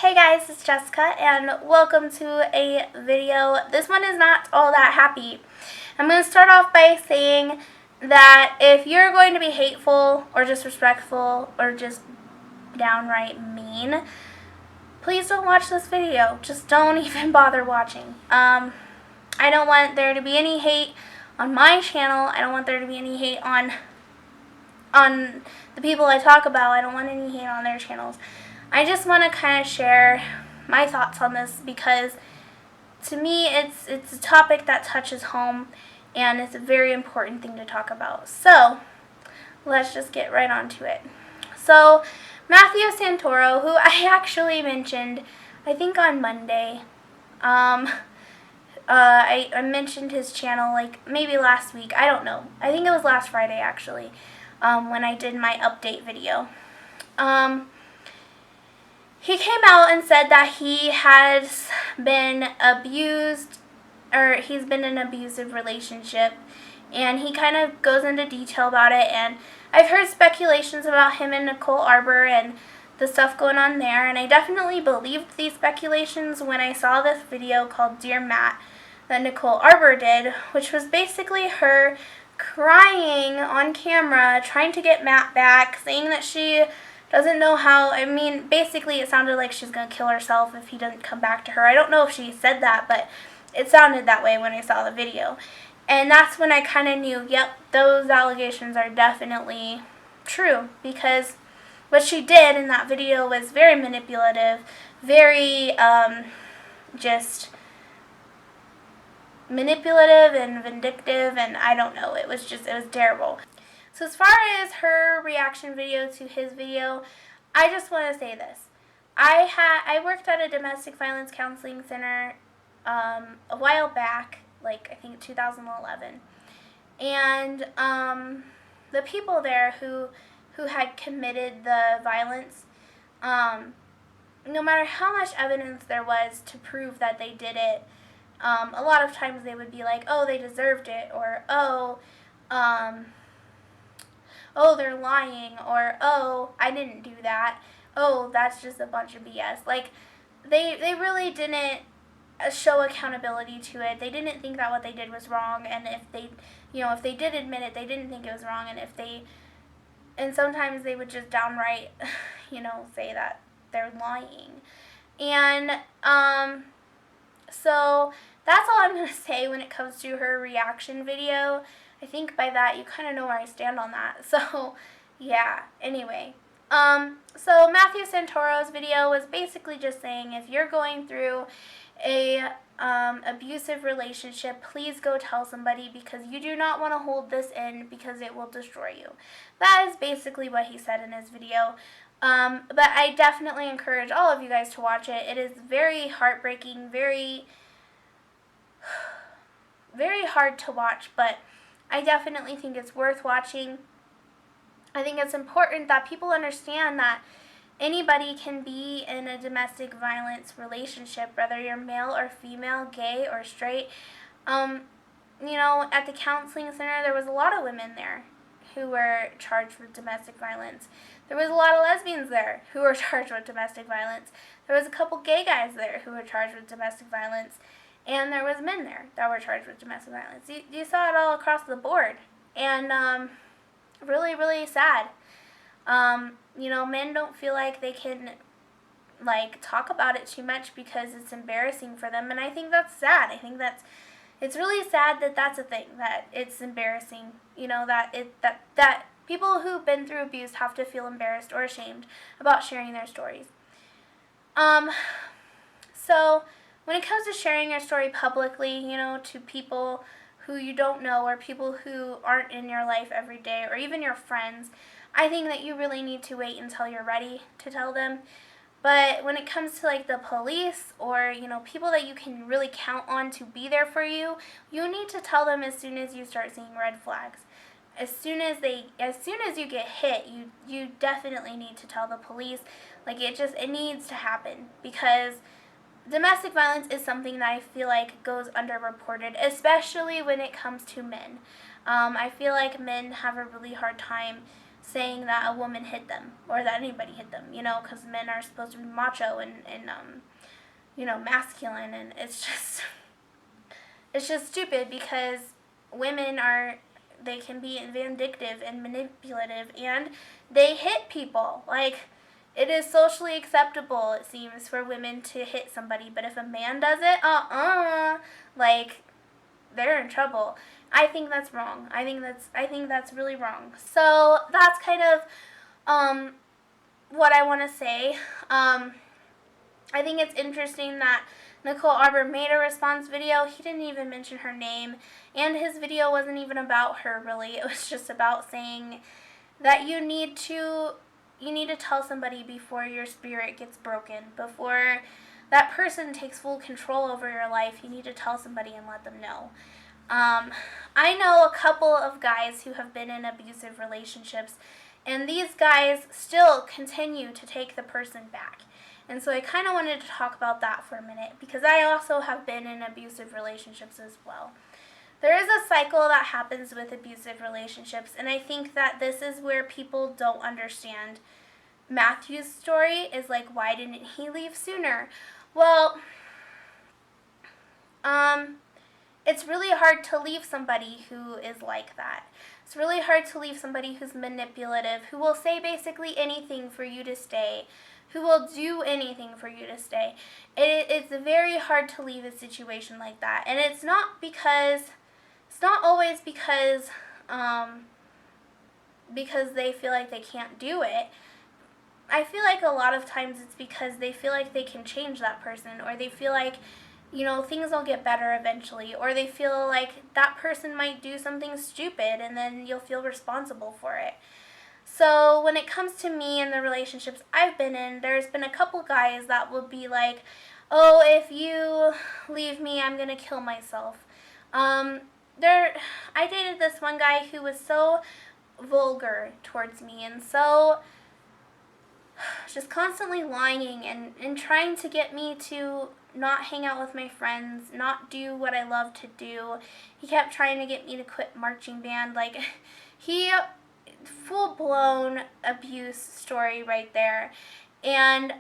Hey guys, it's Jessica and welcome to a video. This one is not all that happy. I'm going to start off by saying that if you're going to be hateful or disrespectful or just downright mean, please don't watch this video. Just don't even bother watching. I don't want there to be any hate on my channel. I don't want there to be any hate on the people I talk about. I don't want any hate on their channels. I just want to kind of share my thoughts on this because to me it's a topic that touches home and it's a very important thing to talk about. So let's just get right onto it. So Matthew Santoro, who I actually mentioned I think on Monday, I mentioned his channel like maybe last week, I don't know, I think it was last Friday actually, when I did my update video. He came out and said that he has been abused, or he's been in an abusive relationship, and he kind of goes into detail about it, and I've heard speculations about him and Nicole Arbour and the stuff going on there, and I definitely believed these speculations when I saw this video called Dear Matt that Nicole Arbour did, which was basically her crying on camera, trying to get Matt back, saying that she doesn't know how. I mean, basically it sounded like she's going to kill herself if he doesn't come back to her. I don't know if she said that, but it sounded that way when I saw the video. And that's when I kind of knew, yep, those allegations are definitely true, because what she did in that video was very manipulative, very just manipulative and vindictive, and I don't know, it was terrible. So as far as her reaction video to his video, I just want to say this. I worked at a domestic violence counseling center a while back, like I think 2011. And the people there who had committed the violence, no matter how much evidence there was to prove that they did it, a lot of times they would be like, oh, they deserved it, or oh, they're lying, or, oh, I didn't do that, oh, that's just a bunch of BS. Like, they really didn't show accountability to it. They didn't think that what they did was wrong, and if they did admit it, they didn't think it was wrong, and sometimes they would just downright, say that they're lying. And, so that's all I'm going to say when it comes to her reaction video. I think by that you kind of know where I stand on that. So, yeah, anyway. So Matthew Santoro's video was basically just saying if you're going through a abusive relationship, please go tell somebody, because you do not want to hold this in because it will destroy you. That is basically what he said in his video. But I definitely encourage all of you guys to watch it. It is very heartbreaking, very, very hard to watch, but I definitely think it's worth watching. I think it's important that people understand that anybody can be in a domestic violence relationship, whether you're male or female, gay or straight. At the counseling center, there was a lot of women there who were charged with domestic violence. There was a lot of lesbians there who were charged with domestic violence. There was a couple gay guys there who were charged with domestic violence. And there was men there that were charged with domestic violence. You saw it all across the board. And really, really sad. Men don't feel like they can talk about it too much because it's embarrassing for them. And I think that's sad. I think it's really sad that that's a thing, that it's embarrassing. That people who've been through abuse have to feel embarrassed or ashamed about sharing their stories. So when it comes to sharing your story publicly, to people who you don't know or people who aren't in your life every day or even your friends, I think that you really need to wait until you're ready to tell them. But when it comes to the police or, people that you can really count on to be there for you, you need to tell them as soon as you start seeing red flags. As soon as you get hit, you definitely need to tell the police. It needs to happen, because domestic violence is something that I feel like goes underreported, especially when it comes to men. I feel like men have a really hard time saying that a woman hit them or that anybody hit them, because men are supposed to be macho and masculine, and it's just stupid because women they can be vindictive and manipulative, and they hit people. Like, it is socially acceptable, it seems, for women to hit somebody, but if a man does it, like, they're in trouble. I think that's wrong. I think that's really wrong. So that's kind of what I want to say. I think it's interesting that Nicole Arbor made a response video. He didn't even mention her name, and his video wasn't even about her, really. It was just about saying that you need to tell somebody before your spirit gets broken, before that person takes full control over your life. You need to tell somebody and let them know. I know a couple of guys who have been in abusive relationships, and these guys still continue to take the person back. And so I kind of wanted to talk about that for a minute, because I also have been in abusive relationships as well. There is a cycle that happens with abusive relationships, and I think that this is where people don't understand Matthew's story, is like, why didn't he leave sooner? Well, it's really hard to leave somebody who is like that. It's really hard to leave somebody who's manipulative, who will say basically anything for you to stay, who will do anything for you to stay. It's very hard to leave a situation like that. And it's not always because they feel like they can't do it. I feel like a lot of times it's because they feel like they can change that person, or they feel like, things will get better eventually, or they feel like that person might do something stupid and then you'll feel responsible for it. So when it comes to me and the relationships I've been in, there's been a couple guys that will be like, oh, if you leave me, I'm going to kill myself. I dated this one guy who was so vulgar towards me, and so just constantly lying and trying to get me to not hang out with my friends, not do what I love to do. He kept trying to get me to quit marching band. Like, full-blown abuse story right there. And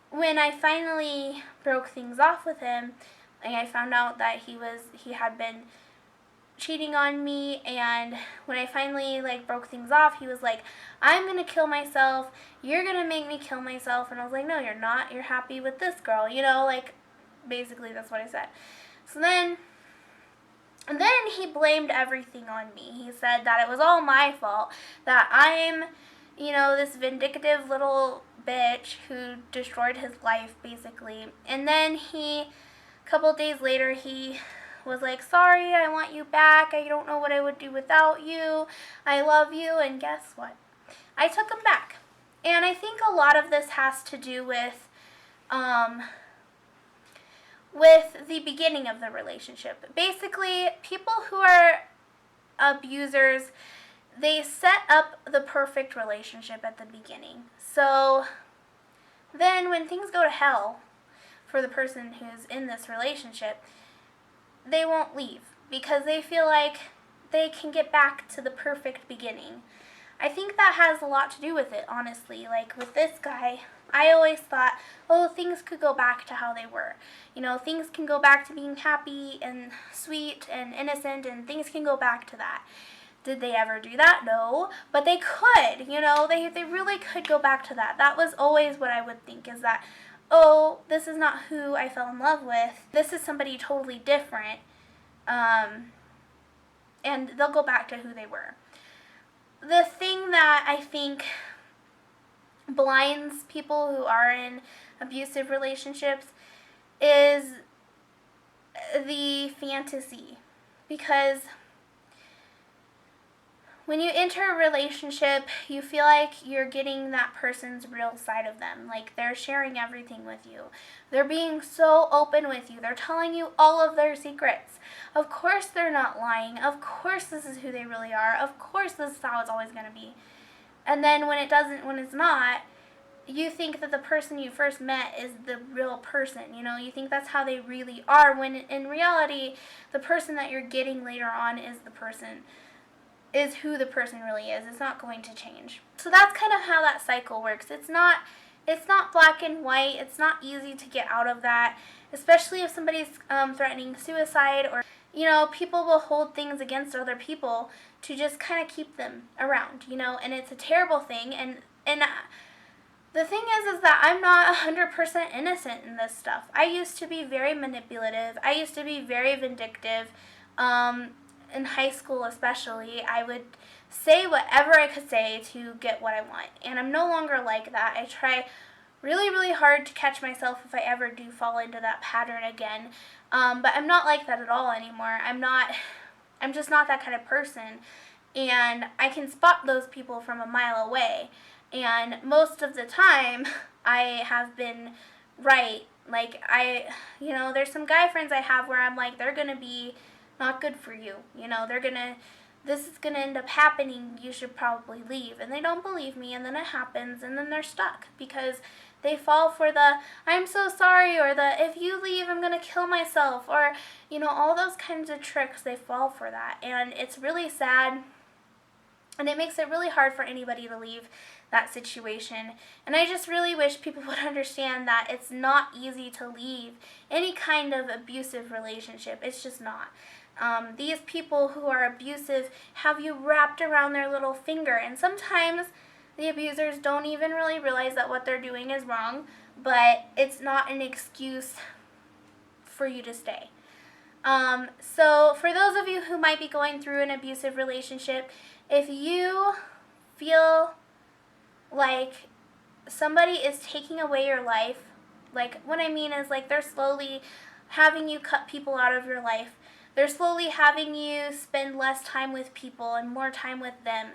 when I finally broke things off with him, I found out that he had been cheating on me, and when I finally broke things off, he was like, I'm gonna kill myself, you're gonna make me kill myself. And I was like, no, you're not, you're happy with this girl, basically that's what I said. And then he blamed everything on me. He said that it was all my fault, that I'm this vindictive little bitch who destroyed his life, basically. And then a couple days later, he was like, sorry, I want you back, I don't know what I would do without you, I love you. And guess what? I took him back. And I think a lot of this has to do with the beginning of the relationship. Basically, people who are abusers, they set up the perfect relationship at the beginning. So then when things go to hell for the person who's in this relationship, they won't leave because they feel like they can get back to the perfect beginning. I think that has a lot to do with it, honestly. Like with this guy, I always thought, oh, things could go back to how they were. Things can go back to being happy and sweet and innocent, and things can go back to that. Did they ever do that? No, but they could, they really could go back to that. That was always what I would think, is that, oh, this is not who I fell in love with. This is somebody totally different. And they'll go back to who they were. The thing that I think blinds people who are in abusive relationships is the fantasy. Because when you enter a relationship, you feel like you're getting that person's real side of them. Like, they're sharing everything with you. They're being so open with you. They're telling you all of their secrets. Of course they're not lying. Of course this is who they really are. Of course this is how it's always going to be. And then when it's not, you think that the person you first met is the real person. You think that's how they really are, when in reality, the person that you're getting later on is the person is who the person really is. It's not going to change. So that's kind of how that cycle works. It's not black and white. It's not easy to get out of that, especially if somebody's threatening suicide, or people will hold things against other people to just kind of keep them around, and it's a terrible thing. And the thing is that I'm not 100% innocent in this stuff. I used to be very manipulative. I used to be very vindictive. In high school especially, I would say whatever I could say to get what I want. And I'm no longer like that. I try really, really hard to catch myself if I ever do fall into that pattern again. But I'm not like that at all anymore. I'm just not that kind of person. And I can spot those people from a mile away. And most of the time, I have been right. Like, there's some guy friends I have where I'm like, they're going to be not good for you. This is going to end up happening. You should probably leave. And they don't believe me, and then it happens, and then they're stuck because they fall for the, I'm so sorry, or the, if you leave, I'm going to kill myself, or, all those kinds of tricks. They fall for that, and it's really sad, and it makes it really hard for anybody to leave that situation. And I just really wish people would understand that it's not easy to leave any kind of abusive relationship. It's just not. These people who are abusive have you wrapped around their little finger, and sometimes the abusers don't even really realize that what they're doing is wrong, but it's not an excuse for you to stay. So for those of you who might be going through an abusive relationship, if you feel like somebody is taking away your life, like what I mean is like they're slowly having you cut people out of your life, they're slowly having you spend less time with people and more time with them.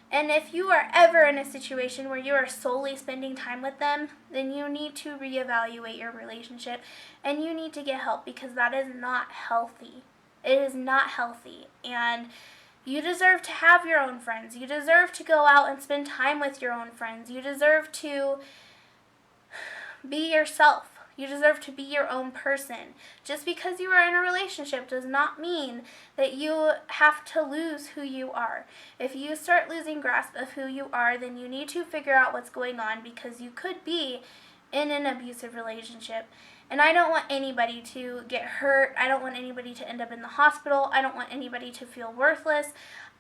And if you are ever in a situation where you are solely spending time with them, then you need to reevaluate your relationship and you need to get help, because that is not healthy. It is not healthy. And you deserve to have your own friends. You deserve to go out and spend time with your own friends. You deserve to be yourself. You deserve to be your own person. Just because you are in a relationship does not mean that you have to lose who you are. If you start losing grasp of who you are, then you need to figure out what's going on, because you could be in an abusive relationship. And I don't want anybody to get hurt. I don't want anybody to end up in the hospital. I don't want anybody to feel worthless.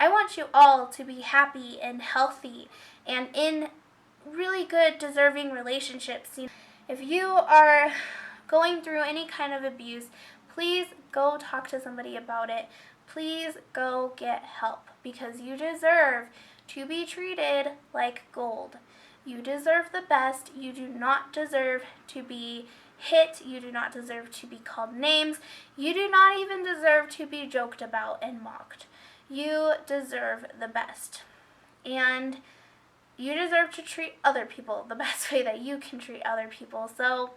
I want you all to be happy and healthy and in really good, deserving relationships. If you are going through any kind of abuse, please go talk to somebody about it. Please go get help, because you deserve to be treated like gold. You deserve the best. You do not deserve to be hit. You do not deserve to be called names. You do not even deserve to be joked about and mocked. You deserve the best. And you deserve to treat other people the best way that you can treat other people. So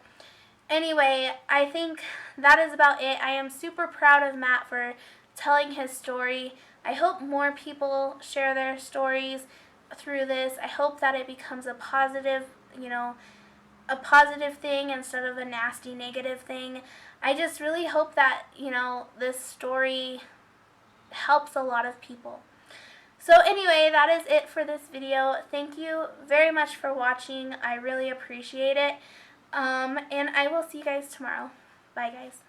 anyway, I think that is about it. I am super proud of Matt for telling his story. I hope more people share their stories through this. I hope that it becomes a positive, a positive thing instead of a nasty negative thing. I just really hope that, this story helps a lot of people. So anyway, that is it for this video. Thank you very much for watching. I really appreciate it. And I will see you guys tomorrow. Bye, guys.